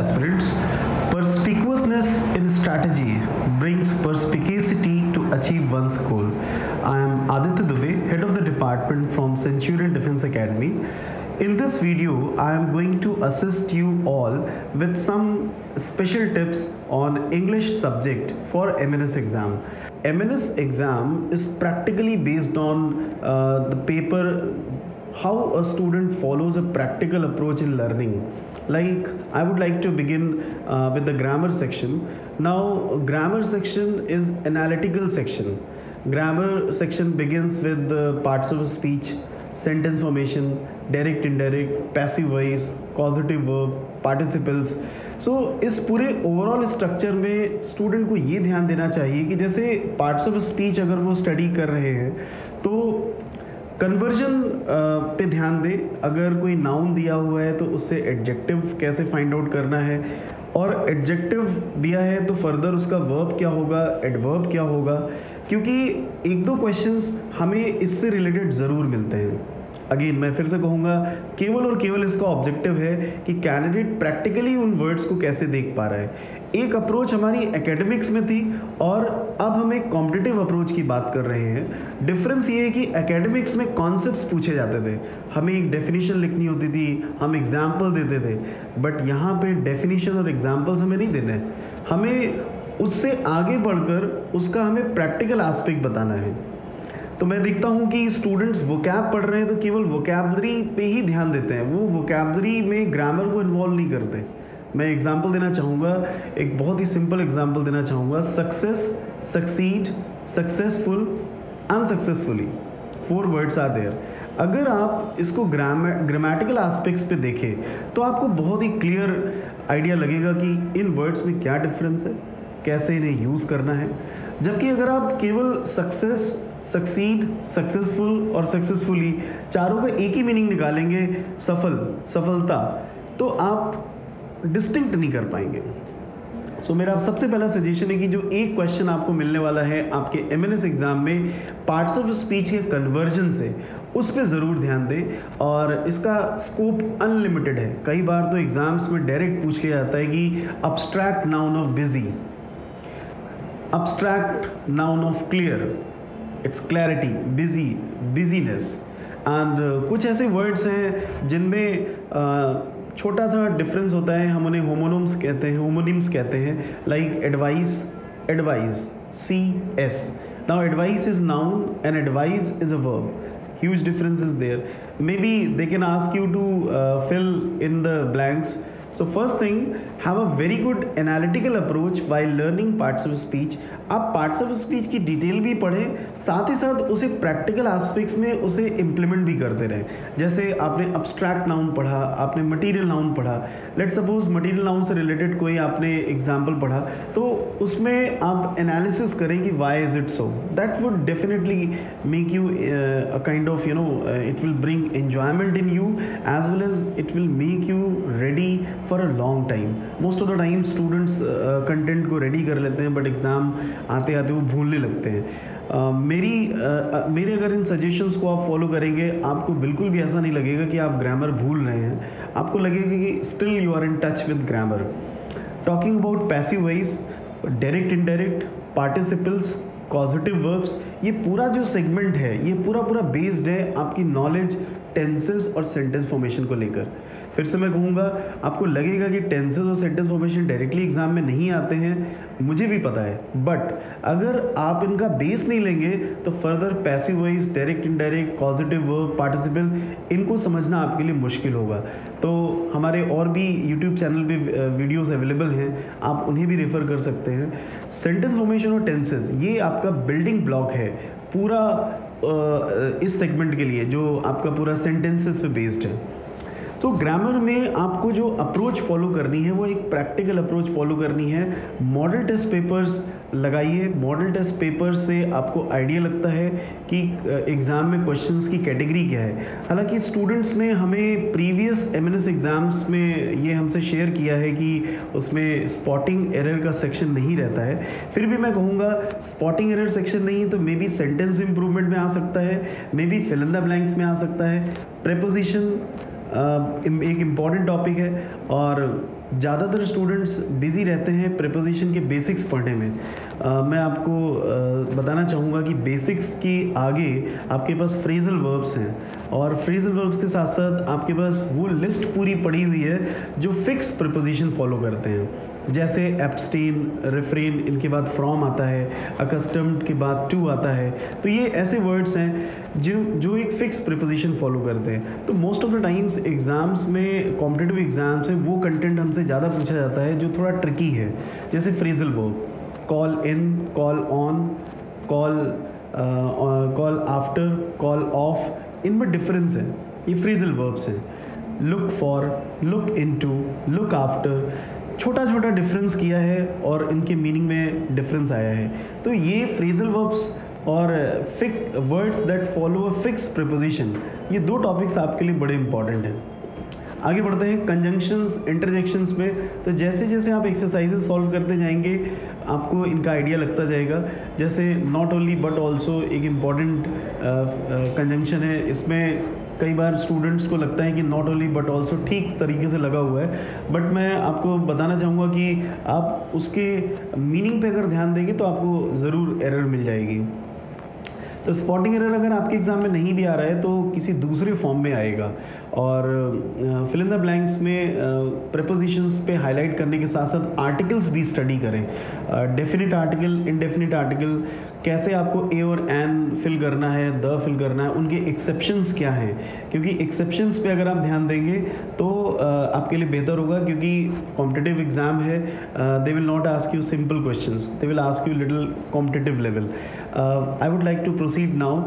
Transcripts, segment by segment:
aspirants, perspicuousness in strategy brings perspicacity to achieve one's goal. I am Aditya Dubey, head of the department from Centurion Defense Academy. In this video, I am going to assist you all with some special tips on English subject for MNS exam. MNS exam is practically based on the paper how a student follows a practical approach in learning. Like, I would like to begin with the grammar section. Now, grammar section is analytical section. Grammar section begins with the parts of a speech, sentence formation, direct, indirect, passive voice, causative verb, participles. सो इस पूरे overall structure में student को ये ध्यान देना चाहिए कि जैसे पार्ट्स ऑफ स्पीच अगर वो स्टडी कर रहे हैं तो कन्वर्जन पे ध्यान दे। अगर कोई नाउन दिया हुआ है तो उससे एडजेक्टिव कैसे फाइंड आउट करना है, और एडजेक्टिव दिया है तो फर्दर उसका वर्ब क्या होगा, एडवर्ब क्या होगा, क्योंकि एक दो क्वेश्चंस हमें इससे रिलेटेड ज़रूर मिलते हैं। अगेन मैं फिर से कहूँगा, केवल और केवल इसका ऑब्जेक्टिव है कि कैंडिडेट प्रैक्टिकली उन वर्ड्स को कैसे देख पा रहा है। एक अप्रोच हमारी एकेडमिक्स में थी और अब हम एक कॉम्पिटिटिव अप्रोच की बात कर रहे हैं। डिफरेंस ये है कि एकेडमिक्स में कॉन्सेप्ट्स पूछे जाते थे, हमें एक डेफिनेशन लिखनी होती थी, हम एग्जाम्पल देते थे, बट यहाँ पे डेफिनेशन और एग्जाम्पल्स हमें नहीं देने, हमें उससे आगे बढ़कर उसका हमें प्रैक्टिकल एस्पेक्ट बताना है। तो मैं देखता हूँ कि स्टूडेंट्स वोकैब पढ़ रहे हैं तो केवल वोकैबलरी पे ही ध्यान देते हैं, वो वोकैबलरी में ग्रामर को इन्वॉल्व नहीं करते। मैं एग्जांपल देना चाहूँगा, एक बहुत ही सिंपल एग्जांपल देना चाहूँगा। Success, succeed, successful, unsuccessfully, 4 words are there. अगर आप इसको ग्रामेटिकल एस्पेक्ट्स पे देखें तो आपको बहुत ही क्लियर आइडिया लगेगा कि इन वर्ड्स में क्या डिफरेंस है, कैसे इन्हें यूज़ करना है। जबकि अगर आप केवल सक्सेस, सक्सीड, सक्सेसफुल और सक्सेसफुली चारों का एक ही मीनिंग निकालेंगे, सफल, सफलता, तो आप डिस्टिंक्ट नहीं कर पाएंगे। सो मेरा सबसे पहला सजेशन है कि जो एक क्वेश्चन आपको मिलने वाला है आपके एमएनएस एग्जाम में पार्ट्स ऑफ स्पीच के कन्वर्जन से, उस पर ज़रूर ध्यान दें। और इसका स्कोप अनलिमिटेड है। कई बार तो एग्जाम्स में डायरेक्ट पूछ लिया जाता है कि abstract noun of busy, abstract noun of clear, it's clarity, busy, business, and कुछ ऐसे वर्ड्स हैं जिनमें छोटा सा डिफरेंस होता है। हम उन्हें होमोनिम्स कहते हैं, होमोनिम्स कहते हैं, like advice, advise, C S. Now advice is noun and advise is a verb. Huge difference is there. Maybe they can ask you to fill in the blanks. So first thing, have a very good analytical approach while learning parts of speech. आप parts of speech की detail भी पढ़ें, साथ ही साथ उसे practical aspects में उसे implement भी करते रहें। जैसे आपने abstract नाउन पढ़ा, आपने मटीरियल नाउन पढ़ा, लेट सपोज मटीरियल नाउन से रिलेटेड कोई आपने एग्जाम्पल पढ़ा, तो उसमें आप एनालिसिस करें कि why is it so. That would definitely make you a kind of, it will bring enjoyment in you as well as it will make you ready for a long time. Most of the time students content को ready कर लेते हैं, but exam आते आते वो भूलने लगते हैं। मेरे अगर इन सजेशंस को आप फॉलो करेंगे, आपको बिल्कुल भी ऐसा नहीं लगेगा कि आप ग्रामर भूल रहे हैं, आपको लगेगा कि still you are in touch with grammar. Talking about passive voice, direct, indirect, participles, causative verbs, ये पूरा जो सेगमेंट है ये पूरा बेस्ड है आपकी नॉलेज टेंसेस और सेंटेंस फॉर्मेशन को लेकर। फिर से मैं कहूँगा, आपको लगेगा कि टेंसेस और सेंटेंस फॉर्मेशन डायरेक्टली एग्जाम में नहीं आते हैं, मुझे भी पता है, बट अगर आप इनका बेस नहीं लेंगे तो further passive voice, direct, indirect, positive verb, participle, इनको समझना आपके लिए मुश्किल होगा। तो हमारे और भी यूट्यूब चैनल पे वीडियोस अवेलेबल हैं, आप उन्हें भी रेफर कर सकते हैं। सेंटेंस फॉर्मेशन और टेंसेस ये आपका बिल्डिंग ब्लॉक है पूरा इस सेगमेंट के लिए, जो आपका पूरा सेंटेंसेस पे बेस्ड है। तो ग्रामर में आपको जो अप्रोच फॉलो करनी है वो एक प्रैक्टिकल अप्रोच फॉलो करनी है। मॉडल टेस्ट पेपर्स लगाइए, मॉडल टेस्ट पेपर से आपको आइडिया लगता है कि एग्ज़ाम में क्वेश्चंस की कैटेगरी क्या है। हालांकि स्टूडेंट्स ने हमें प्रीवियस एमएनएस एग्ज़ाम्स में ये हमसे शेयर किया है कि उसमें स्पॉटिंग एरर का सेक्शन नहीं रहता है, फिर भी मैं कहूँगा स्पॉटिंग एरर सेक्शन नहीं तो मे बी सेंटेंस इम्प्रूवमेंट में आ सकता है, maybe fill in the blanks में आ सकता है, प्रेपोजिशन एक इम्पॉर्टेंट टॉपिक है, और ज़्यादातर स्टूडेंट्स बिज़ी रहते हैं प्रिपोजिशन के बेसिक्स पढ़ने में। मैं आपको बताना चाहूँगा कि बेसिक्स के आगे आपके पास फ्रेजल वर्ब्स हैं, और फ्रेजल वर्ब्स के साथ साथ आपके पास वो लिस्ट पूरी पड़ी हुई है जो फिक्स प्रिपोजिशन फॉलो करते हैं, जैसे एब्सटेन, रिफ्रेन, इनके बाद फ्रॉम आता है, अकस्टम्ड के बाद टू आता है। तो ये ऐसे वर्ड्स हैं जो एक फिक्स प्रिपोजिशन फॉलो करते हैं। तो most of the times exams में, कॉम्पिटिटिव एग्ज़ाम्स में वो कंटेंट हमसे ज़्यादा पूछा जाता है जो थोड़ा ट्रिकी है, जैसे phrasal verb, call in, call on, call after, call of, इनमें डिफरेंस है, ये फ्रेजल वर्ब्स हैं। Look for, look into, look after, छोटा छोटा डिफरेंस किया है और इनके मीनिंग में डिफरेंस आया है। तो ये फ्रेजल वर्ब्स और words that follow a fix preposition, ये दो टॉपिक्स आपके लिए बड़े इंपॉर्टेंट हैं। आगे बढ़ते हैं कंजंक्शंस, इंटरजेक्शंस में। तो जैसे जैसे आप एक्सरसाइजेस सॉल्व करते जाएंगे आपको इनका आइडिया लगता जाएगा। जैसे नॉट ओनली बट ऑल्सो एक इम्पॉर्टेंट कंजंक्शन है। इसमें कई बार स्टूडेंट्स को लगता है कि नॉट ओनली बट ऑल्सो ठीक तरीके से लगा हुआ है, बट मैं आपको बताना चाहूँगा कि आप उसके मीनिंग पे अगर ध्यान देंगे तो आपको ज़रूर एरर मिल जाएगी। तो स्पॉटिंग एरर अगर आपके एग्ज़ाम में नहीं भी आ रहा है तो किसी दूसरे फॉर्म में आएगा। और फिल इन द ब्लैंक्स में प्रेपोजिशंस पे हाईलाइट करने के साथ साथ आर्टिकल्स भी स्टडी करें। डेफिनेट आर्टिकल, इनडेफिनेट आर्टिकल, कैसे आपको ए और एन फिल करना है, द फिल करना है, उनके एक्सेप्शंस क्या हैं, क्योंकि एक्सेप्शंस पे अगर आप ध्यान देंगे तो आपके लिए बेहतर होगा, क्योंकि कॉम्पिटिटिव एग्ज़ाम है। They will not ask you simple questions, they will ask you little competitive level. I would like to proceed now.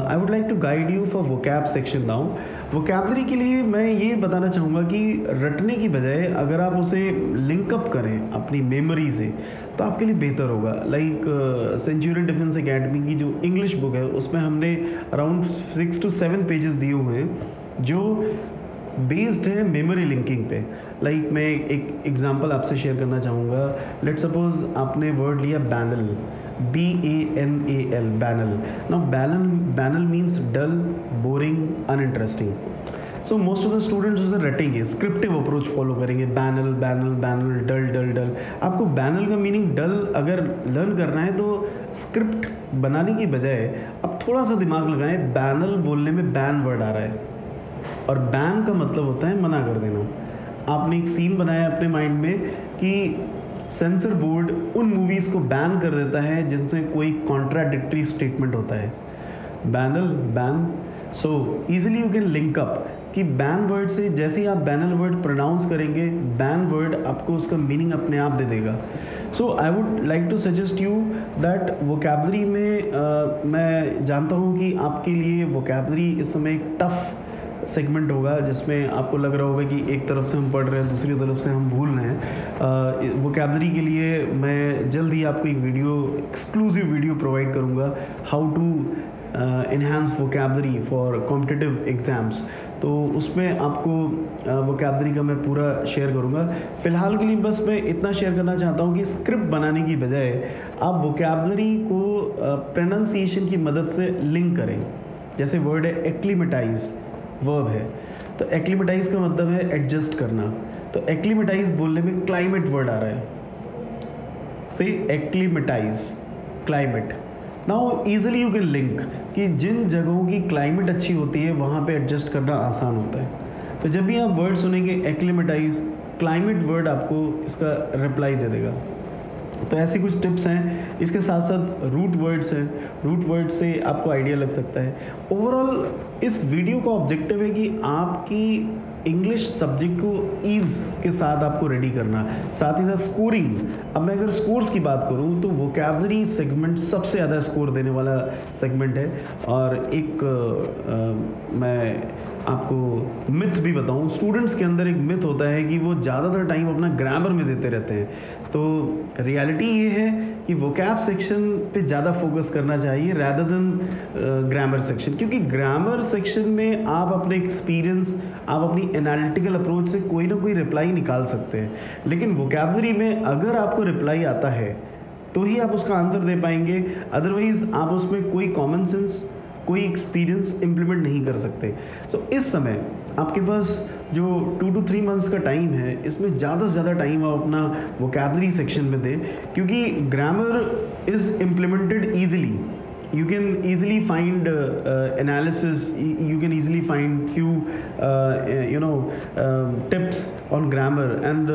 I would like to guide you for vocab section now. Vocabulary के लिए मैं ये बताना चाहूँगा कि रटने की बजाय अगर आप उसे लिंकअप करें अपनी मेमोरी से तो आपके लिए बेहतर होगा। लाइक सेंचुरियन डिफेंस एकेडमी की जो इंग्लिश बुक है उसमें हमने अराउंड 6 to 7 पेजेस दिए हुए हैं जो बेस्ड है मेमोरी लिंकिंग पे। लाइक मैं एक एग्जांपल आपसे शेयर करना चाहूँगा। लेट सपोज आपने वर्ड लिया banal, BANAL, banal. Now banal means dull, boring, uninteresting. So most of the students उसे रटेंगे, स्क्रिप्टिव अप्रोच फॉलो करेंगे, banal banal banal, dull dull dull. आपको बैनल का मीनिंग डल अगर लर्न करना है तो स्क्रिप्ट बनाने की बजाय अब थोड़ा सा दिमाग लगाएं। बैनल बोलने में बैन वर्ड आ रहा है और बैन का मतलब होता है मना कर देना। आपने एक सीन बनाया अपने माइंड में कि सेंसर बोर्ड उन मूवीज़ को बैन कर देता है जिसमें कोई कॉन्ट्राडिक्टरी स्टेटमेंट होता है। Banal, ban. So easily you can link up कि बैन वर्ड से जैसे ही आप बैनल वर्ड प्रोनाउंस करेंगे, बैन वर्ड आपको उसका मीनिंग अपने आप दे देगा। So I would like to suggest you that vocabulary में मैं जानता हूँ कि आपके लिए वोकैबलरी इस समय एक टफ सेगमेंट होगा जिसमें आपको लग रहा होगा कि एक तरफ से हम पढ़ रहे हैं, दूसरी तरफ से हम भूल रहे हैं। वोकैबलरी के लिए मैं जल्द ही आपको एक वीडियो, एक्सक्लूसिव वीडियो प्रोवाइड करूँगा, how to enhance vocabulary for competitive exams. तो उसमें आपको वोकैबलरी का मैं पूरा शेयर करूँगा। फ़िलहाल के लिए बस मैं इतना शेयर करना चाहता हूँ कि स्क्रिप्ट बनाने की बजाय आप वोकैबलरी को प्रोनाउंसिएशन की मदद से लिंक करें। जैसे वर्ड है एक्लीमेटाइज, वर्ब है, तो एक्लीमेटाइज का मतलब है एडजस्ट करना। तो एक्लीमेटाइज बोलने में क्लाइमेट वर्ड आ रहा है, से acclimatise, climate. Now easily you can link कि जिन जगहों की क्लाइमेट अच्छी होती है वहाँ पे एडजस्ट करना आसान होता है। तो जब भी आप वर्ड सुनेंगे एक्लीमेटाइज, क्लाइमेट वर्ड आपको इसका रिप्लाई दे देगा। तो ऐसी कुछ टिप्स हैं। इसके साथ साथ रूट वर्ड्स हैं, रूट वर्ड से आपको आइडिया लग सकता है। ओवरऑल इस वीडियो का ऑब्जेक्टिव है कि आपकी इंग्लिश सब्जेक्ट को ईज़ के साथ आपको रेडी करना, साथ ही साथ स्कोरिंग। अब मैं अगर स्कोर्स की बात करूं तो वोकैबलरी सेगमेंट सबसे ज़्यादा स्कोर देने वाला सेगमेंट है। और एक मैं आपको मिथ भी बताऊं, स्टूडेंट्स के अंदर एक मिथ होता है कि वो ज़्यादातर टाइम अपना ग्रामर में देते रहते हैं। तो रियलिटी ये है कि वोकैब सेक्शन पे ज़्यादा फोकस करना चाहिए रैदर देन ग्रामर सेक्शन, क्योंकि ग्रामर सेक्शन में आप अपने एक्सपीरियंस, आप अपनी एनालिटिकल अप्रोच से कोई ना कोई रिप्लाई निकाल सकते हैं। लेकिन वोकैबलरी में अगर आपको रिप्लाई आता है तो ही आप उसका आंसर दे पाएंगे, अदरवाइज आप उसमें कोई कॉमन सेंस, कोई एक्सपीरियंस इम्प्लीमेंट नहीं कर सकते। सो इस समय आपके पास जो 2 to 3 मंथ्स का टाइम है, इसमें ज़्यादा से ज़्यादा टाइम आप अपना वोकैबुलरी सेक्शन में दें, क्योंकि grammar is implemented easily. You can easily find analysis, you can easily find few tips on grammar, and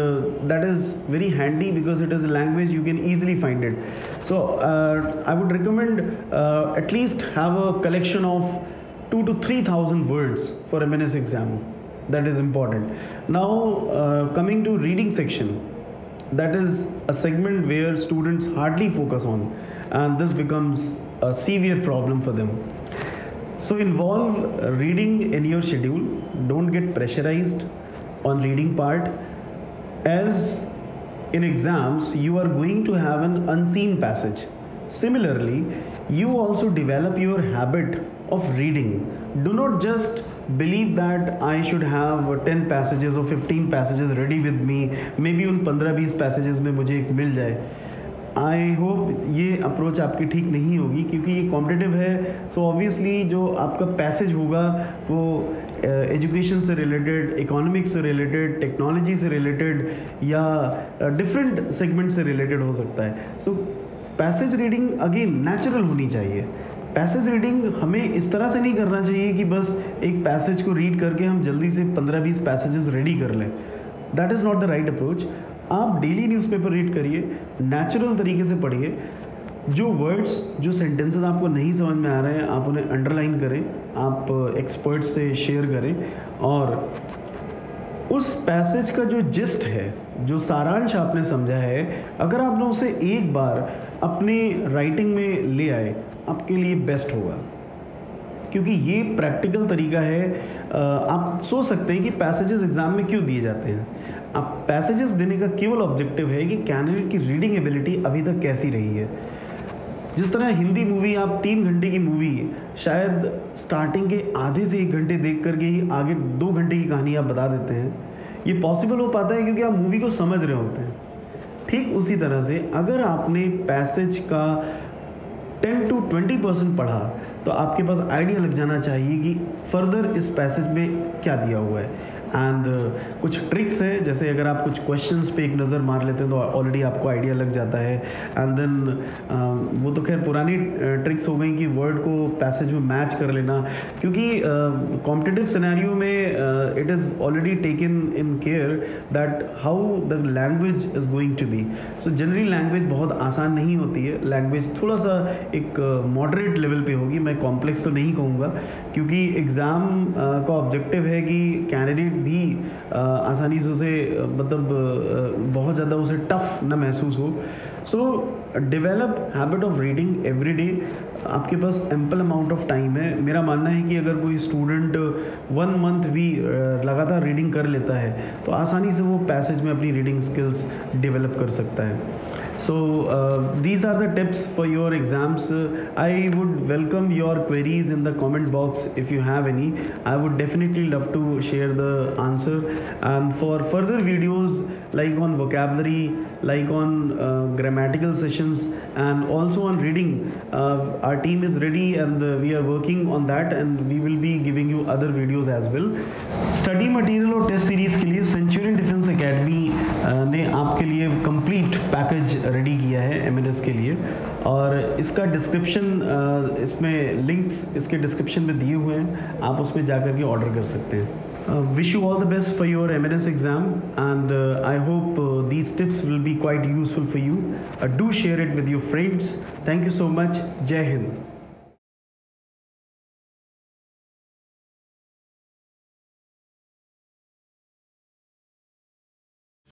that is very handy because it is a language, you can easily find it. So I would recommend at least have a collection of 2 to 3,000 words for MNS exam. That is important. Now coming to reading section, that is a segment where students hardly focus on, and this becomes a severe problem for them. So involve reading in your schedule. Don't get pressurized on reading part, as in exams you are going to have an unseen passage. Similarly, you also develop your habit of reading. Do not just believe that I should have 10 passages or 15 passages ready with me, maybe उन 15-20 passages में मुझे एक मिल जाए. I hope ये approach आपकी ठीक नहीं होगी, क्योंकि ये कॉम्पिटिटिव है. सो ऑब्वियसली जो आपका पैसेज होगा वो एजुकेशन से रिलेटेड, इकोनॉमिक्स से रिलेटेड, टेक्नोलॉजी से रिलेटेड या डिफरेंट सेगमेंट से रिलेटेड हो सकता है. सो पैसेज रीडिंग अगेन नेचुरल होनी चाहिए. पैसेज रीडिंग हमें इस तरह से नहीं करना चाहिए कि बस एक पैसेज को रीड करके हम जल्दी से 15-20 पैसेजेस रेडी कर लें. That is not the right approach. आप डेली न्यूज़पेपर रीड करिए, नेचुरल तरीके से पढ़िए. जो वर्ड्स, जो सेंटेंसेस आपको नहीं समझ में आ रहे हैं, आप उन्हें अंडरलाइन करें, आप एक्सपर्ट्स से शेयर करें, और उस पैसेज का जो जिस्ट है, जो सारांश आपने समझा है, अगर आपने उसे एक बार अपनी राइटिंग में ले आए, आपके लिए बेस्ट होगा. क्योंकि ये प्रैक्टिकल तरीका है. आप सोच सकते हैं कि पैसेजेस एग्ज़ाम में क्यों दिए जाते हैं. आप पैसेजेस देने का केवल ऑब्जेक्टिव है कि कैंडिडेट की रीडिंग एबिलिटी अभी तक कैसी रही है. जिस तरह हिंदी मूवी, आप 3 घंटे की मूवी शायद स्टार्टिंग के आधे से 1 घंटे देख करके ही आगे 2 घंटे की कहानी आप बता देते हैं. ये पॉसिबल हो पाता है क्योंकि आप मूवी को समझ रहे होते हैं. ठीक उसी तरह से अगर आपने पैसेज का 10 to 20% पढ़ा, तो आपके पास आइडिया लग जाना चाहिए कि फर्दर इस पैसेज में क्या दिया हुआ है. एंड कुछ ट्रिक्स है, जैसे अगर आप कुछ क्वेश्चंस पे एक नज़र मार लेते हैं तो ऑलरेडी आपको आइडिया लग जाता है. एंड देन वो तो खैर पुरानी ट्रिक्स हो गई कि वर्ड को पैसेज में मैच कर लेना, क्योंकि कॉम्पिटिटिव सिनेरियो में it is already taken in care that how the language is going to be. So generally language बहुत आसान नहीं होती है. लैंग्वेज थोड़ा सा एक मॉडरेट लेवल पे होगी. मैं कॉम्प्लेक्स तो नहीं कहूँगा, क्योंकि एग्ज़ाम का ऑब्जेक्टिव है कि कैंडिडेट भी आसानी से उसे मतलब बहुत ज़्यादा उसे टफ ना महसूस हो. सो develop habit of reading every day. आपके पास एम्पल अमाउंट ऑफ टाइम है. मेरा मानना है कि अगर कोई स्टूडेंट 1 मंथ भी लगातार रीडिंग कर लेता है तो आसानी से वो पैसेज में अपनी रीडिंग स्किल्स डेवलप कर सकता है. So these are the tips for your exams. I would welcome your queries in the comment box if you have any. I would definitely love to share the answer. And for further videos like on vocabulary, like on grammatical sessions, and also on reading, our team is ready and we are working on that, and we will be giving you other videos as well. Study material और test series के लिए Centurion defence academy ने आपके लिए complete package ready किया है MNS के लिए, और इसका डिस्क्रिप्शन, इसमें लिंक्स इसके डिस्क्रिप्शन में दिए हुए हैं. आप उसमें जाकर के ऑर्डर कर सकते हैं. Wish you all the best for your MNS exam, and I hope these tips will be quite useful for you. Do share it with your friends. Thank you so much. Jai Hind.